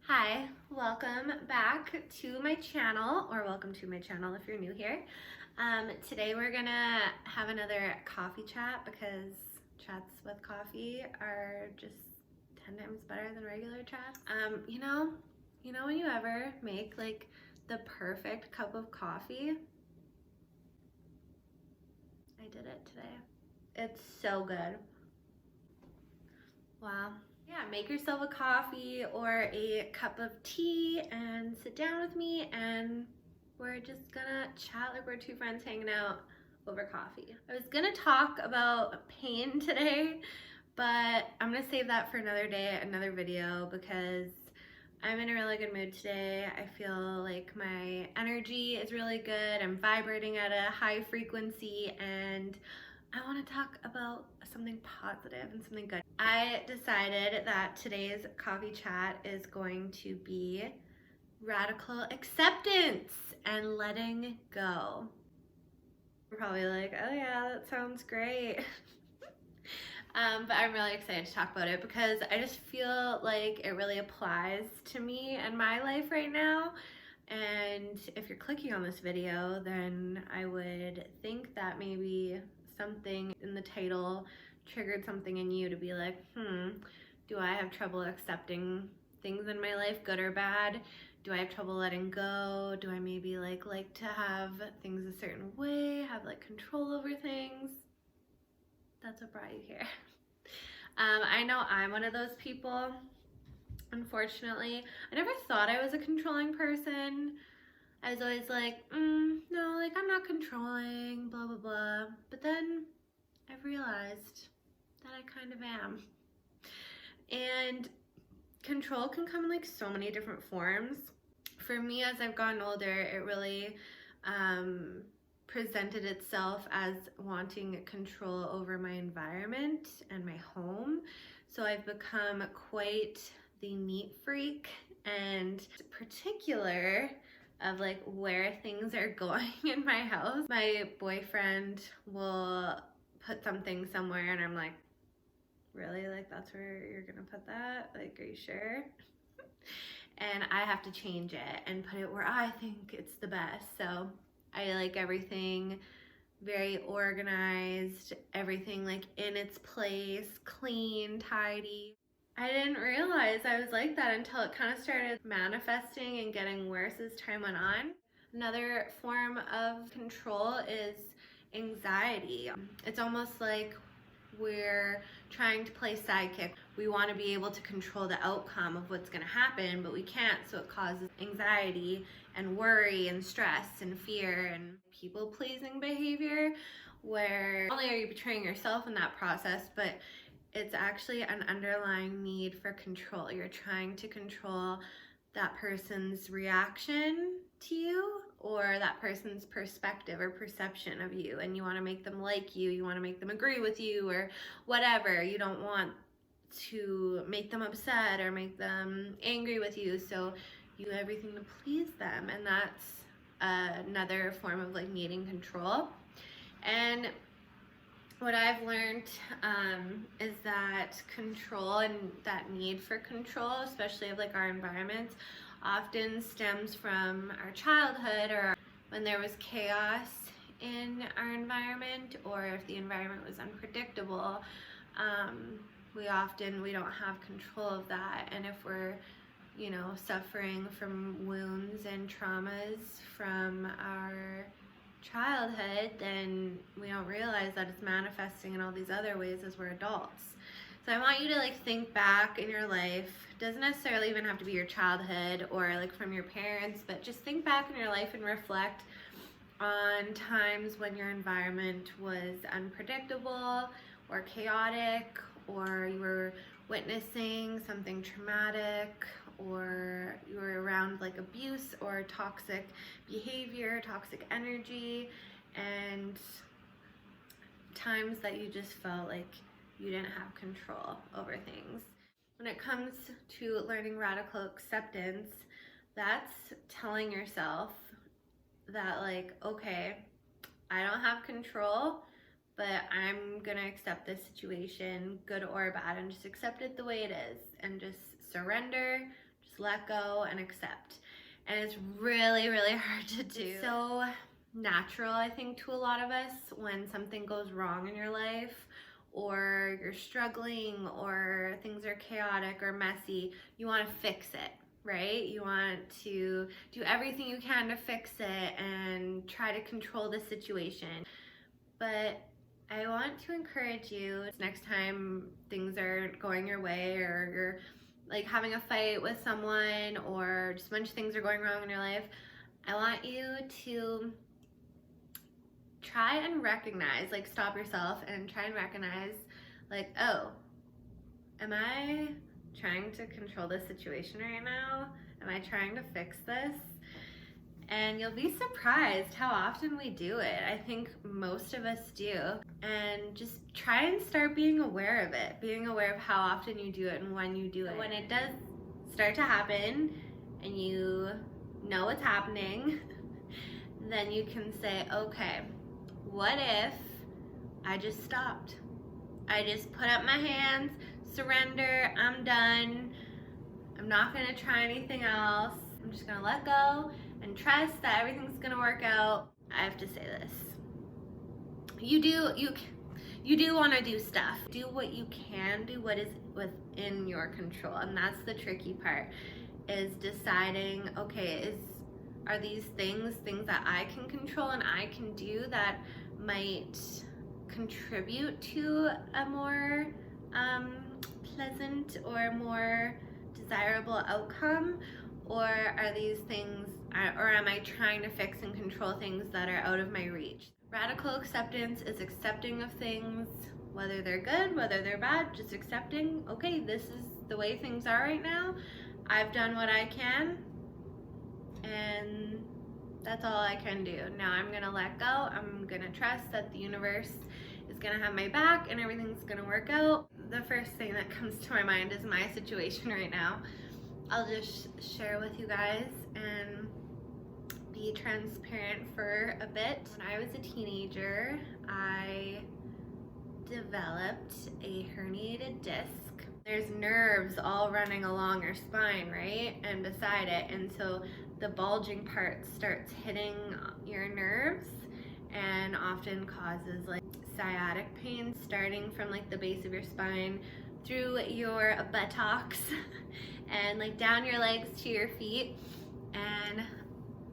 Hi, welcome back to my channel, or welcome to my channel if you're new here. Today we're gonna have another coffee chat because chats with coffee are just 10 times better than regular chats. You know when you ever make like the perfect cup of coffee? I did it today. It's so good. Wow. Yeah, make yourself a coffee or a cup of tea and sit down with me and we're just gonna chat like we're two friends hanging out over coffee. I was gonna talk about pain today, but I'm gonna save that for another day, another video, because I'm in a really good mood today. I feel like my energy is really good. I'm vibrating at a high frequency and I want to talk about something positive and something good. I decided that today's coffee chat is going to be radical acceptance and letting go. You're probably like, oh yeah, that sounds great. But I'm really excited to talk about it because I just feel like it really applies to me and my life right now. And if you're clicking on this video, then I would think that maybe something in the title triggered something in you to be like, do I have trouble accepting things in my life, good or bad? Do I have trouble letting go? Do I maybe like to have things a certain way, have like control over things? That's what brought you here. I know I'm one of those people, unfortunately. I never thought I was a controlling person. I was always like, no, like I'm not controlling, blah, blah, blah. But then I've realized that I kind of am. And control can come in like so many different forms. For me, as I've gotten older, it really presented itself as wanting control over my environment and my home. So I've become quite the neat freak and particular of like where things are going in my house. My boyfriend will put something somewhere and I'm like, really? Like that's where you're gonna put that? Like, are you sure? And I have to change it and put it where I think it's the best. So I like everything very organized, everything like in its place, clean, tidy. I didn't realize I was like that until it kind of started manifesting and getting worse as time went on. Another form of control is anxiety. It's almost like we're trying to play sidekick. We want to be able to control the outcome of what's going to happen, but we can't, so it causes anxiety and worry and stress and fear and people-pleasing behavior, where not only are you betraying yourself in that process, but it's actually an underlying need for control. You're trying to control that person's reaction to you or that person's perspective or perception of you, and you want to make them like you want to make them agree with you or whatever. You don't want to make them upset or make them angry with you, so you do everything to please them, and that's another form of like needing control. And what I've learned is that control and that need for control, especially of like our environments, often stems from our childhood or when there was chaos in our environment, or if the environment was unpredictable. We don't have control of that, and if we're suffering from wounds and traumas from our childhood, then we don't realize that it's manifesting in all these other ways as we're adults. So I want you to like think back in your life. It doesn't necessarily even have to be your childhood or like from your parents, but just think back in your life and reflect on times when your environment was unpredictable or chaotic, or you were witnessing something traumatic, or you were around like abuse or toxic behavior, toxic energy, and times that you just felt like you didn't have control over things. When it comes to learning radical acceptance, that's telling yourself that like, okay, I don't have control, but I'm gonna accept this situation, good or bad, and just accept it the way it is and just surrender, just Just let go and accept. And it's really, really hard to do. It's so natural, I think, to a lot of us when something goes wrong in your life, or you're struggling, or things are chaotic or messy. You want to fix it, right? You want to do everything you can to fix it and try to control the situation. But I want to encourage you, next time things aren't going your way, or you're like having a fight with someone, or just a bunch of things are going wrong in your life, I want you to try and recognize, like stop yourself and try and recognize, like, oh, am I trying to control this situation right now? Am I trying to fix this? And you'll be surprised how often we do it. I think most of us do. And just try and start being aware of it, being aware of how often you do it and when you do it. When it does start to happen and you know what's happening, then you can say, okay, what if I just stopped? I just put up my hands, surrender, I'm done. I'm not gonna try anything else. I'm just gonna let go and trust that everything's gonna work out. I have to say this. You do wanna do stuff. Do what you can do, what is within your control. And that's the tricky part, is deciding, okay, are these things that I can control and I can do that might contribute to a more pleasant or more desirable outcome? Or are these things, or am I trying to fix and control things that are out of my reach? Radical acceptance is accepting of things, whether they're good, whether they're bad, just accepting, okay, this is the way things are right now. I've done what I can, and that's all I can do. Now I'm gonna let go. I'm gonna trust that the universe is gonna have my back and everything's gonna work out. The first thing that comes to my mind is my situation right now. I'll just share with you guys and be transparent for a bit. When I was a teenager, I developed a herniated disc. There's nerves all running along your spine, right? And beside it. And so the bulging part starts hitting your nerves and often causes like sciatic pain, starting from like the base of your spine through your buttocks and like down your legs to your feet. And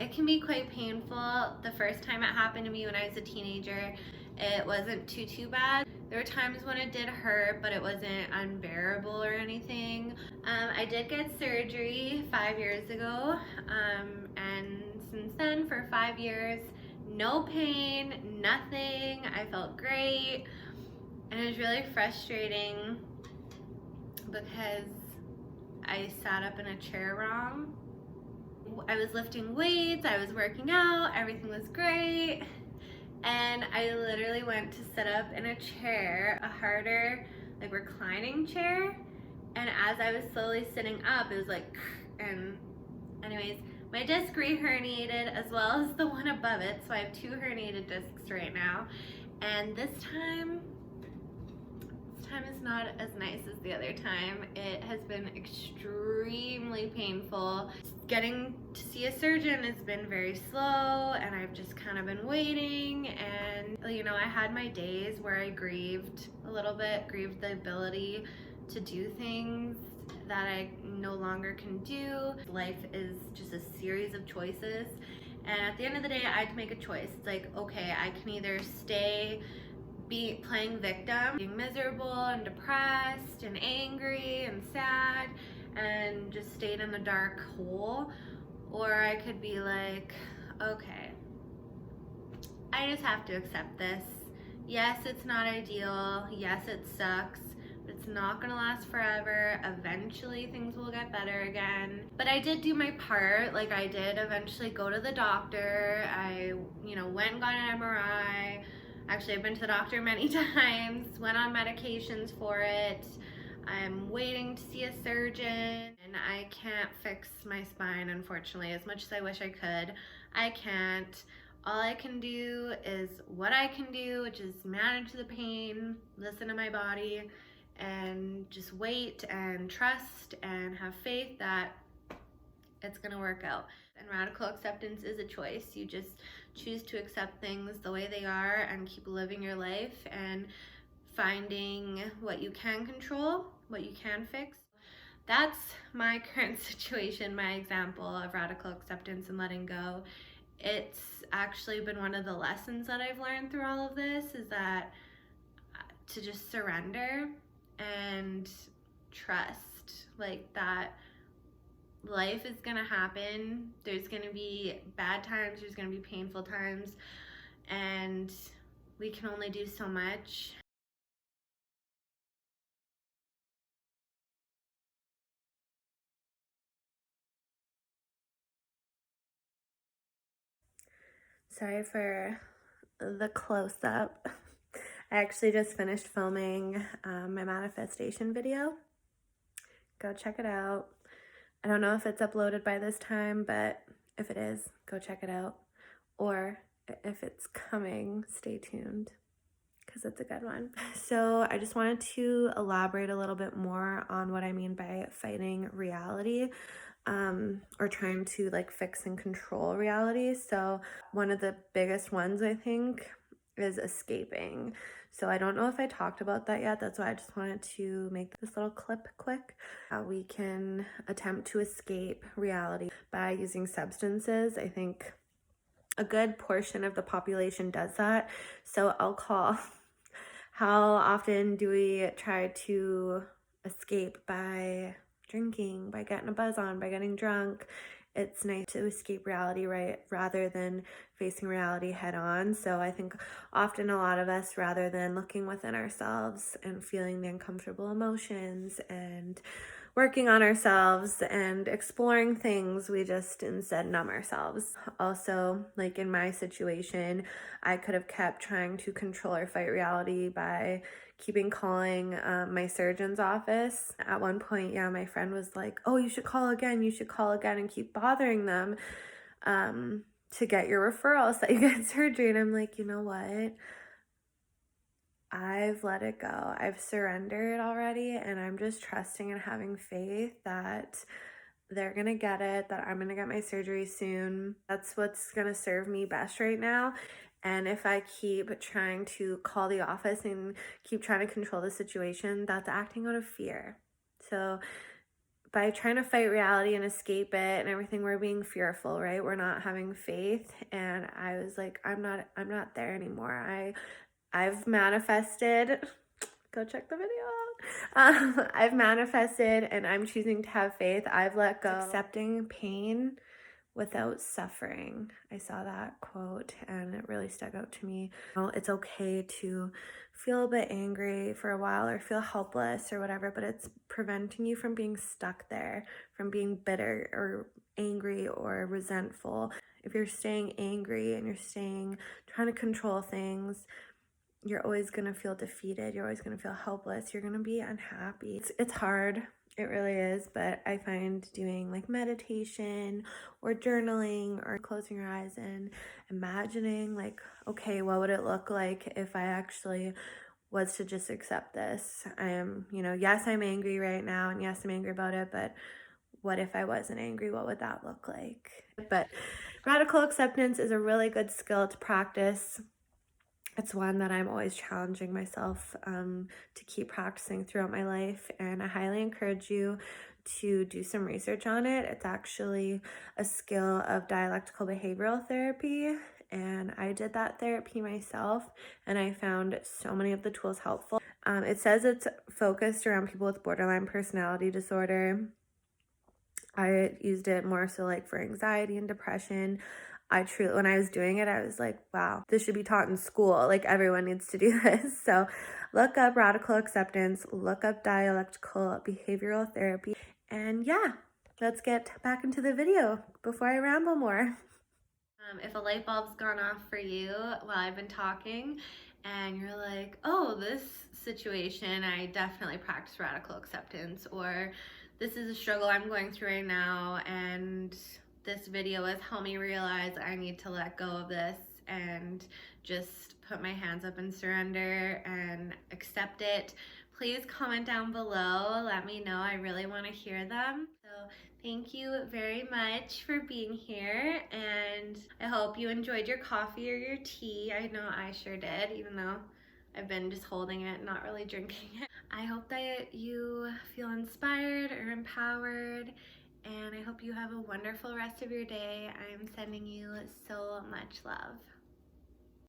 it can be quite painful. The first time it happened to me when I was a teenager, it wasn't too bad. There were times when it did hurt, but it wasn't unbearable or anything. I did get surgery 5 years ago, and since then, for 5 years, no pain, nothing. I felt great, and it was really frustrating because I sat up in a chair wrong. I was lifting weights, I was working out, everything was great. And I literally went to sit up in a chair, a harder, like reclining chair. And as I was slowly sitting up, it was like, and anyways, my disc re-herniated as well as the one above it. So I have 2 herniated discs right now. And this time is not as nice as the other time. It has been extremely painful. Getting to see a surgeon has been very slow, and I've just kind of been waiting. And you know, I had my days where I grieved a little bit, grieved the ability to do things that I no longer can do. Life is just a series of choices, and at the end of the day, I had to make a choice. It's like, okay, I can either stay playing victim, being miserable and depressed and angry and sad and just stayed in a dark hole, or I could be like, okay, I just have to accept this. Yes, it's not ideal. Yes, it sucks, but it's not gonna last forever. Eventually things will get better again. But I did do my part. Like, I did eventually go to the doctor. I, went and got an MRI. Actually, I've been to the doctor many times, went on medications for it. I'm waiting to see a surgeon, and I can't fix my spine, unfortunately, as much as I wish I could. I can't. All I can do is what I can do, which is manage the pain, listen to my body, and just wait and trust and have faith that it's gonna work out. And radical acceptance is a choice. You just choose to accept things the way they are and keep living your life and finding what you can control, what you can fix. That's my current situation, my example of radical acceptance and letting go. It's actually been one of the lessons that I've learned through all of this, is that to just surrender and trust, like, that life is gonna happen. There's gonna be bad times, there's gonna be painful times, and we can only do so much. Sorry for the close-up. I actually just finished filming my manifestation video. Go check it out. I don't know if it's uploaded by this time, but if it is, go check it out. Or if it's coming, stay tuned, because it's a good one. So I just wanted to elaborate a little bit more on what I mean by fighting reality, or trying to like fix and control reality. So one of the biggest ones, I think, is escaping. So I don't know if I talked about that yet. That's why I just wanted to make this little clip quick. We can attempt to escape reality by using substances. I think a good portion of the population does that. So I'll call, how often do we try to escape? By drinking, by getting a buzz on, by getting drunk. It's nice to escape reality, right, rather than facing reality head on. So I think often a lot of us, rather than looking within ourselves and feeling the uncomfortable emotions and working on ourselves and exploring things, we just instead numb ourselves. Also, like in my situation, I could have kept trying to control or fight reality by keeping calling my surgeon's office. At one point, yeah, my friend was like, oh, you should call again, and keep bothering them to get your referral so you get surgery. And I'm like, you know what? I've let it go. I've surrendered already, and I'm just trusting and having faith that they're gonna get it, that I'm gonna get my surgery soon. That's what's gonna serve me best right now. And if I keep trying to call the office and keep trying to control the situation, that's acting out of fear. So by trying to fight reality and escape it and everything, we're being fearful, right? We're not having faith. And I was like, I'm not there anymore. I've manifested. Go check the video out. I've manifested and I'm choosing to have faith. I've let go. Accepting pain without suffering. I saw that quote and it really stuck out to me. It's okay to feel a bit angry for a while or feel helpless or whatever, but it's preventing you from being stuck there, from being bitter or angry or resentful. If you're staying angry and you're trying to control things, you're always going to feel defeated. You're always going to feel helpless. You're going to be unhappy. It's hard. It really is. But I find doing like meditation or journaling or closing your eyes and imagining like, okay, what would it look like if I actually was to just accept this? I am, yes, I'm angry right now. And yes, I'm angry about it. But what if I wasn't angry? What would that look like? But radical acceptance is a really good skill to practice. It's one that I'm always challenging myself to keep practicing throughout my life, and I highly encourage you to do some research on it. It's actually a skill of dialectical behavioral therapy, and I did that therapy myself, and I found so many of the tools helpful. It says it's focused around people with borderline personality disorder. I used it more so like for anxiety and depression. When I was doing it, I was like, wow, this should be taught in school. Like, everyone needs to do this. So look up radical acceptance, look up dialectical behavioral therapy. And yeah, let's get back into the video before I ramble more. If a light bulb's gone off for you while I've been talking and you're like, oh, this situation, I definitely practice radical acceptance, or this is a struggle I'm going through right now, and this video has helped me realize I need to let go of this and just put my hands up and surrender and accept it, please comment down below. Let me know. I really want to hear them. So Thank you very much for being here, and I hope you enjoyed your coffee or your tea. I know I sure did, even though I've been just holding it, not really drinking it. I hope that you feel inspired or empowered, and I hope you have a wonderful rest of your day. I'm sending you so much love.